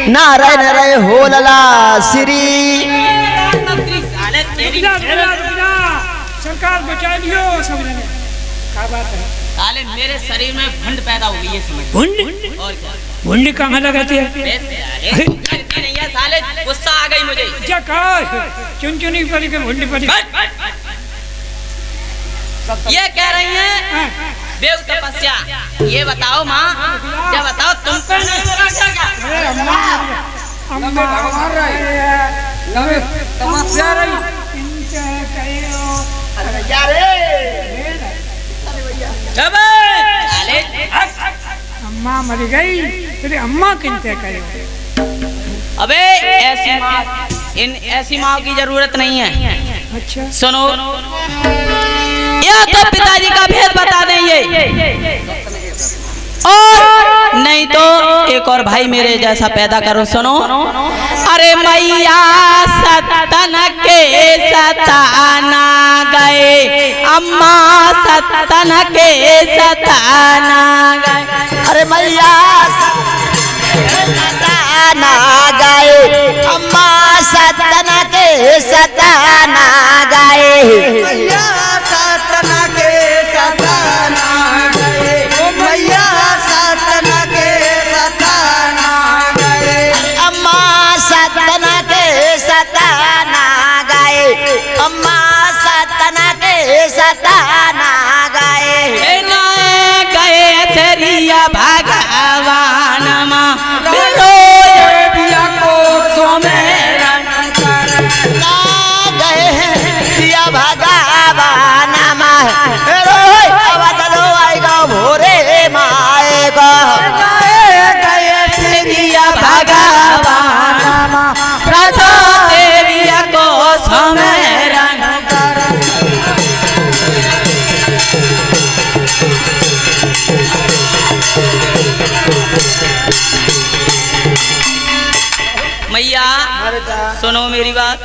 नारायण रहे हो लला श्री। सरकार बचा लियो सब जने। क्या बात है? साले मेरे शरीर में भुंड पैदा हो गई है समझ। भुंड? और क्या? भुंड कहाँ लगाती है? नहीं है साले, गुस्सा आ गई मुझे। क्या कहा? चुनचुनी पर के भुंड पर। ये कह रही हैं देव तपस्या। ये बताओ माँ, क्या बताओ तुम पे नहीं हो रहा क्या? तपस्या रही। अम्मा मर गई, तेरी अम्मा किनते कहे? अबे ऐसी माँ की जरूरत नहीं है। अच्छा सुनो, या तो पिताजी का भेद बता दें ये, और नहीं तो एक और भाई मेरे जैसा पैदा करो। सुनो, अरे मैया सतन के सताना गए, अम्मा सतन के सताना गए। अरे मैया सताना गए, अम्मा सतन के सताना गए। मैया सतन के सताना गए, मैया सतन के सताना गए। अम्मा सतन के सताना गए, अम्मा सतन के सताना गए। गए तेरिया भगवान माँ मैया सुनो मेरी बात।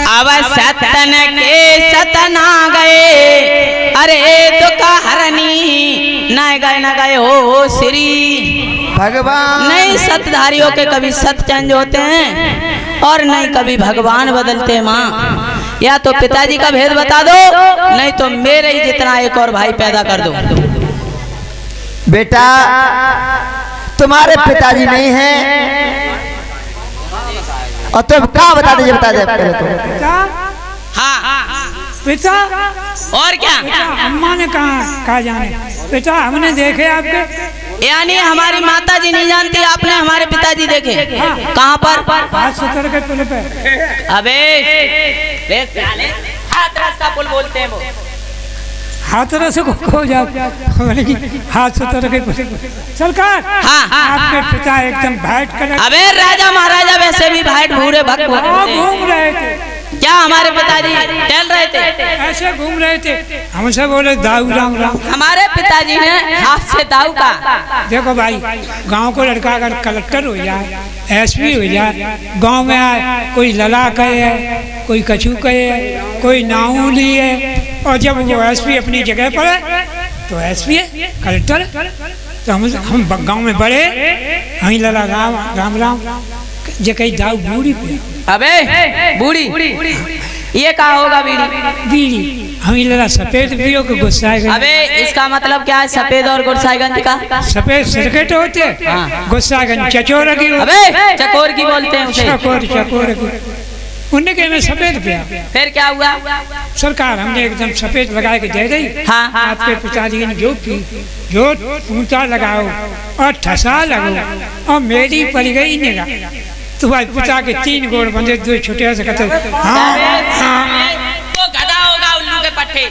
अब सतन के सतना गए, अरे दुख हरनी न गए हो श्री भगवान। नहीं सतधारियों के कभी सत चेंज होते हैं और नहीं कभी भगवान बदलते माँ। या तो पिताजी का भेद बता दो, नहीं तो मेरे ही जितना एक और भाई पैदा कर दो। बेटा तुम्हारे पिताजी नहीं हैं, और तुम क्या बता दीजिए, बता दे पहले तो। हाँ पिता और क्या? अम्मा ने कहा जाने? पिता हमने देखे आपके, यानी हमारी माता जी नहीं जानती, आपने हमारे पिताजी देखे? कहाँ पर? हाथ सतर के पुल पे। अबे हाथरस का पुल बोलते हैं वो। हाथरस को खो जाओ, हाथ सतर के पुल। सरकार हाँ आपके पिता एकदम वाइट कलर। अबे राजा महाराजा वैसे भी वाइट भूरे भक्त घूम रहे थे। क्या हमारे पिताजी टहल रहे थे? ऐसे घूम रहे थे, हमसे बोले दाऊ राम राम। हमारे पिताजी ने हाथ से दाऊ का। देखो भाई, गांव को लड़का अगर कलेक्टर हो जाए, एसपी हो जाए, गांव में आए, कोई लला कहे है, कोई कछू कहे है, कोई नाऊली है, और जब वो एसपी अपनी जगह पर है तो एसपी है, कलेक्टर। तो हम गांव में बड़े, हहीं लला राम राम राम, जे कहीं दाऊ बूढ़ी पे। अबे बूढ़ी, ये कहा होगा बीड़ी? बीड़ी हम लड़ा सफेद पियो के गुस्साएगंज। अबे इसका मतलब क्या है सफेद और गुस्साएगंज का? सफेद सर्किट होते, गुस्साएगंज चचोर की। अबे चकोर की बोलते हैं उसे। चकोर की, उनके में सफेद पिया। फिर क्या हुआ? सरकार हमने एकदम सफेद लगा के दे दी। हाँ आपके पिताजी ने जो पी, जो ऊंचा लगाओ और ठसा लगाओ, और मेरी पड़ गई निगाह। तुम्हारे पिता के 3 गोड़ बंधे, 2 छोटे से कहते हाँ हाँ। तो गधा होगा उल्लू के पट्टे।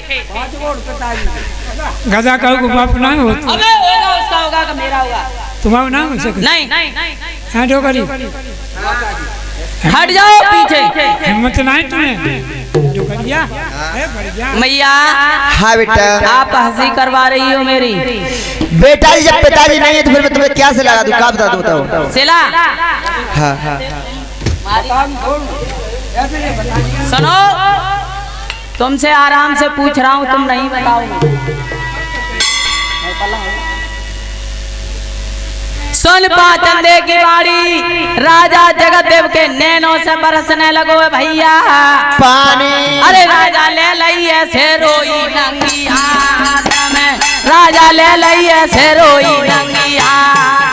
गधा का बाप ना हो। अबे होगा, उसका होगा कि मेरा होगा? तुम्हारा ना हो सके? नहीं। हाँ डोकरी, हट जाओ पीछे। हिम्मत नहीं तुम्हें? डोकरिया मैया। हाँ बेटा। आप हंसी करवा रही हो मेरी। बेटा जी जब पिताजी नहीं है तो फिर मैं तुम्हें क्या से लगा दूं, क्या बता दूं? बताओ। सिला। हाँ हाँ सुनो, तुमसे आराम से पूछ रहा हूँ, तुम नहीं बताओ। सुन पाचंदे की बाड़ी, राजा जगतदेव के नैनों से बरसने लगो है भैया पानी। अरे राजा ले लई ऐसे रोई नंगी हाथ में, राजा ले लई ऐसे रोई नंगी हाथ।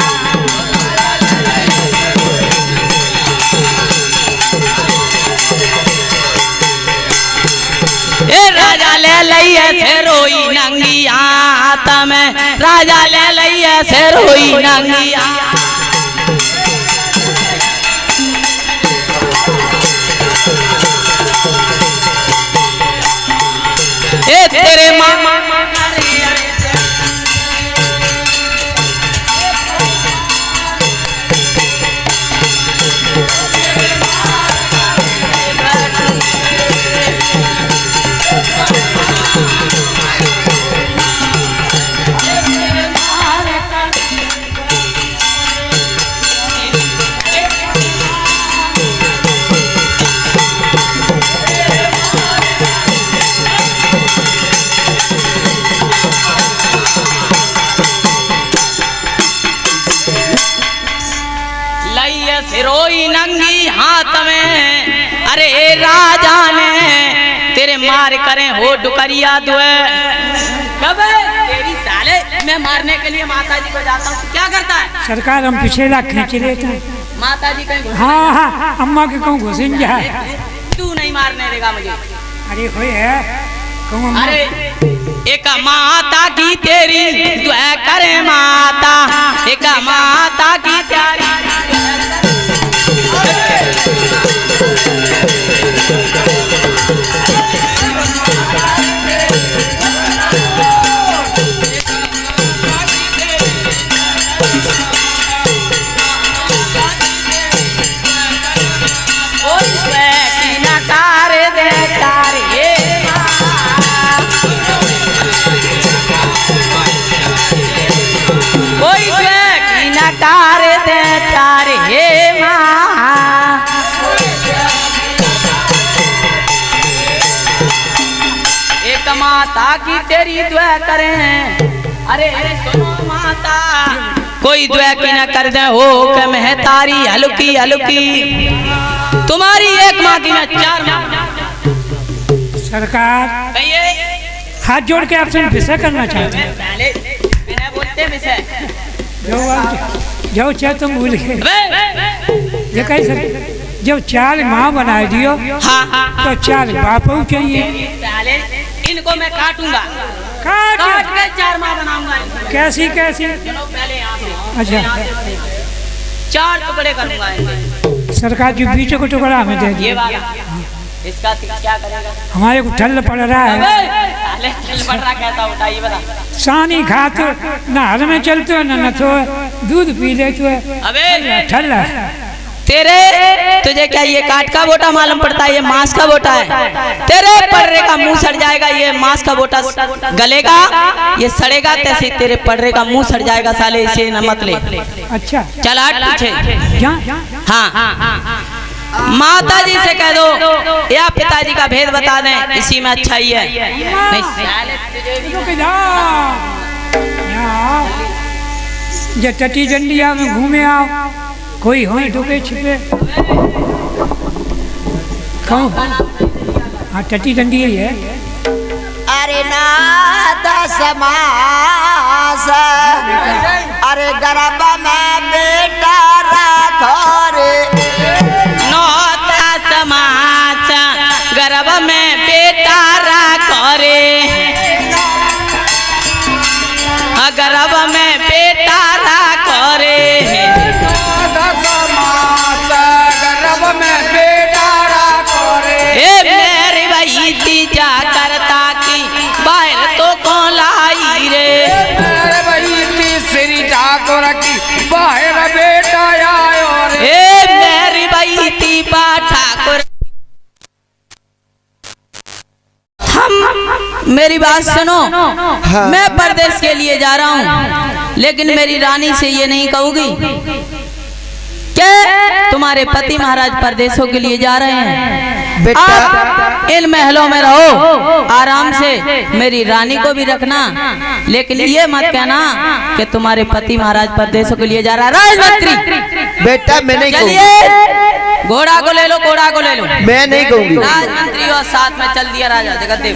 ए राजा ले लई ऐसे रोई नंगी हाथ में, राजा ले लई ऐसे रोई नंगी हाथ। ए तेरे मामा रोई नंगी हाथ में। अरे राजा ने तेरे मार करे हो डुकरिया दुए कब तेरी साले मैं मारने के लिए माता जी को जाता हूँ, क्या करता है? सरकार हम पिछेला खींच लेते हैं। माता जी कहीं हाँ हाँ अम्मा के कहूँ घुसिन जाए। तू नहीं मारने देगा मुझे। अरे हुए है कहूँ अम्मा। अरे एक माता की तेरी दुआ करे माता, एक माता की तेरी माता की तेरी दुआ करें। अरे सुनो माता कोई दुआ की न कर दे हो के मैं तारी हलुकी हलुकी, तुम्हारी एक माँ की मैं चार माँ। सरकार हाथ जोड़ के आपसे विषय करना चाहते हैं। पहले बिना बोलते विषय जो चाहे तुम भूल गए। ये कैसे जब चार माँ बना दियो तो चार बापू चाहिए। पहले इनको मैं काटूंगा, काट के चार माँ बनाऊंगा। कैसी कैसी? पहले यहाँ से, अच्छा चार टुकड़े करूंगा। सरकार जी बीच को टुकड़ा हमें दे दिए। इसका क्या करेगा? हमारे को ठल पड़ रहा है। ठल पड़ रहा कैसा होता है ये बता। सानी खाते न हल में चलते हो न तो दूध पी लेते हो। अबे ठल तेरे तुझे क्या ये काट का बोटा मालूम पड़ता है? ये मांस का बोटा है। तेरे पर्रे का मुंह सड़ जाएगा। ये मांस का बोटा गलेगा, ये सड़ेगा, तैसे तेरे पर्रे का मुंह सड़ जाएगा। साले इसे न मत ले। अच्छा चल हट पीछे। हाँ माता जी से कह दो या पिताजी का भेद बता दें, इसी में अच्छा ही है। जो टटी डंडिया में घूमे आओ, कोई हो डुके छिपे कहूँ। हाँ टटी डंडी ही है। अरे नाथ समास, अरे गर्भ में बेटा राखो रे। नौता समास गर्भ में बेटा राखो रे, गर्भ में बेटा राखो रे। मेरी भाई तीजा करता की बाहर तो कौन लाई रे। मेरे भाई तीसरी ठाकुर की बाहर बेटा आयो रे। मेरी भाई तीपा ठाकुर। मेरी बात सुनो। हाँ। मैं परदेश के लिए जा रहा हूँ, लेकिन मेरी रानी से ये नहीं कहूँगी क्या तुम्हारे पति महाराज परदेशों के लिए जा रहे हैं। बेटा इन महलों में रहो आराम से, मेरी रानी को भी रखना, लेकिन ये मत कहना कि तुम्हारे पति महाराज परदेशों के लिए जा रहा है। राजमंत्री बेटा मैं नहीं कहूँगी, चलिए घोड़ा को ले लो, घोड़ा को ले लो। मैं नहीं कहूँगी। राजमंत्री और साथ में चल दिया राजा जगतदेव।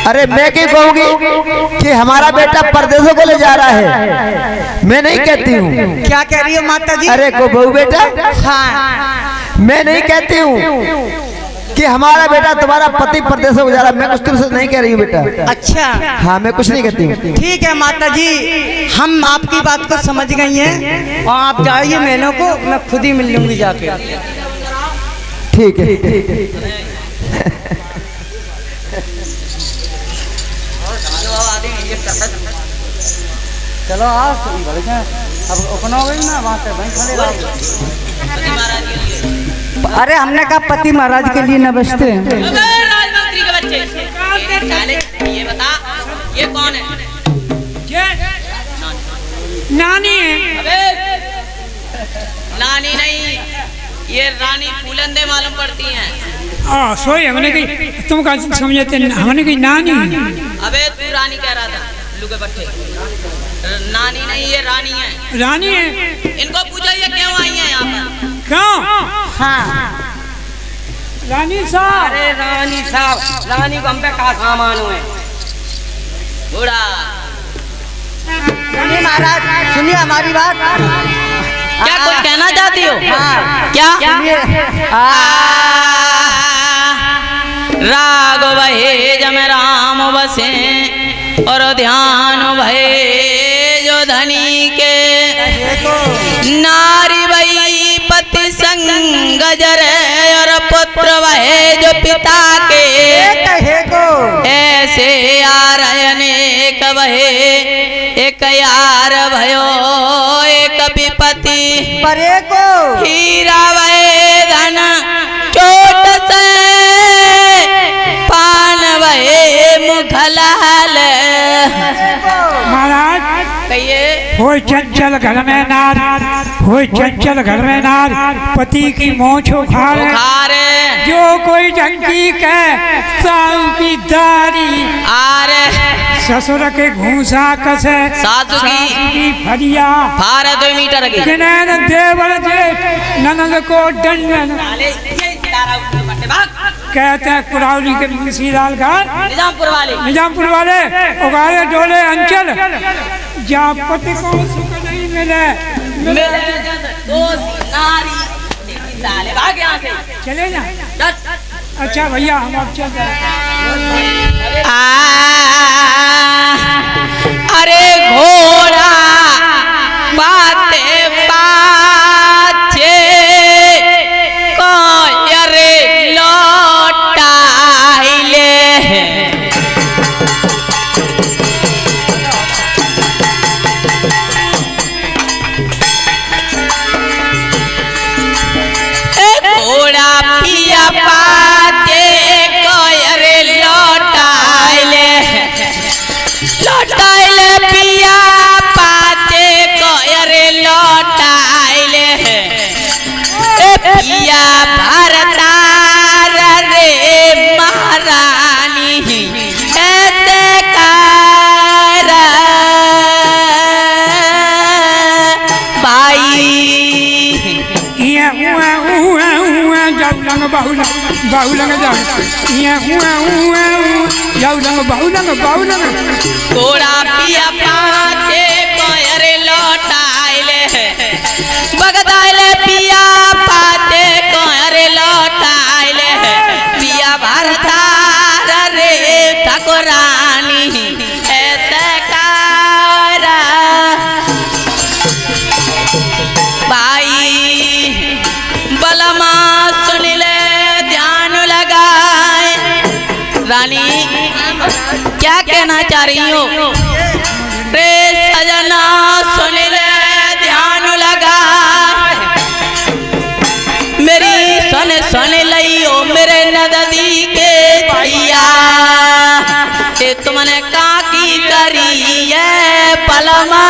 अरे मैं क्यों कहूँगी कि हमारा बेटा परदेशों को ले जा रहा है, मैं नहीं कहती हूँ। क्या कह रही हो माता जी? अरे को बहू बेटा, हाँ, मैं नहीं कहती हूँ कि हमारा बेटा तुम्हारा पति परदेशों को जा रहा है, मैं कुछ तुमसे नहीं कह रही हूँ बेटा। अच्छा हाँ मैं कुछ नहीं कहती हूँ। ठीक है माता जी, हम आपकी बात को समझ गई हैं और आप जाइए महलों को, मैं खुद ही मिल लूंगी जाके। ठीक है। चलो आओ, अब ओपन हो गई ना, वहाँ से वहीं खड़े रहो। अरे हमने कहा पति महाराज के लिए न बचते हैं। राजमंत्री के बच्चे, ये बता ये कौन है? नानी है। अबे नानी नहीं, ये रानी फूलंदे मालूम पड़ती हैं। सोई हमने कही, तुम का समझते, हमने कही नानी। अबे तू रानी कह रहा था, लुके बट्टे। नानी नहीं, ये रानी है। रानी है। इनको पूछो ये क्यों आई है यहाँ पर? क्यों? हाँ रानी साहब। अरे रानी साहब, रानी को हम पे का सामान हुए। बूढ़ा सुनिए महाराज, सुनिए हमारी बात। क्या कुछ कहना चाहती हो? हाँ। क्या? सुनिए। राघव हे जम राम बसे और ध्यान भये जो धनी के, नारी वही पति संग जरे और पुत्र वहे जो पिता के, ऐसे यार अनेक वहे एक यार भयो एक विपति, परे को हीरा वहे धन चोट से पान वहे मुखलाल। महाराज कहिए। हो चंचल घर में नार, हो चंचल घर में नार, पति की मोछ उखाड़, जो कोई डंकी के साऊ की दारी, आरे ससुर के घूसा कसे, सासू की फरिया, 2 मीटर की, किनैन देवर जेठ ननद को दंडन। कहते हैं कुरावली के मुंशीलाल का निजामपुर वाले उगाड़े डोले अंचल, जहाँ पति को सुख नहीं मिले चले जा। अच्छा भैया हम अब चल रहे। अरे घोड़ा बाते पाछे कोयरे लौटाइले, घोड़ा पिया पाते कोयरे लौटाइले, लौटाइले पिया पाते कोयरे लौटाइले, पिया भरतार रे महारानी ऐसे कर भाई। बाहुलंग घोड़ा पिया पाछे कोयरे लौटाइले, बगदाइले पिया पाते कोयरे लौटाइले, पिया भरतार रे ठाकुरानी ऐसे कर भाई। बलमा सुन ले ध्यान लगाए, रानी क्या कहना चाह रही हो? रे सजना सुन ले ध्यान लगा, मेरी सुन लई ओ मेरे नदी के भैया, ये तुमने का की करी है पलमा।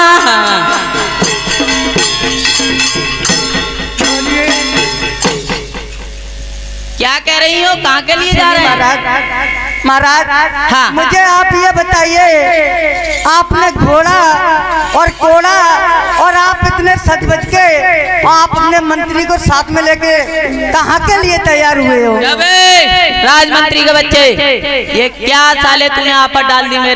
कह रही हो, कहाँ के लिए जा रहे हैं? महाराज हाँ। मुझे आप ये बताइए, आपने घोड़ा और कोड़ा और आप इतने सज बज के आप अपने मंत्री को साथ में लेके कहाँ के लिए तैयार हुए हो? राजमंत्री के बच्चे, ये क्या साले तूने आप पर डाल दी मेरे?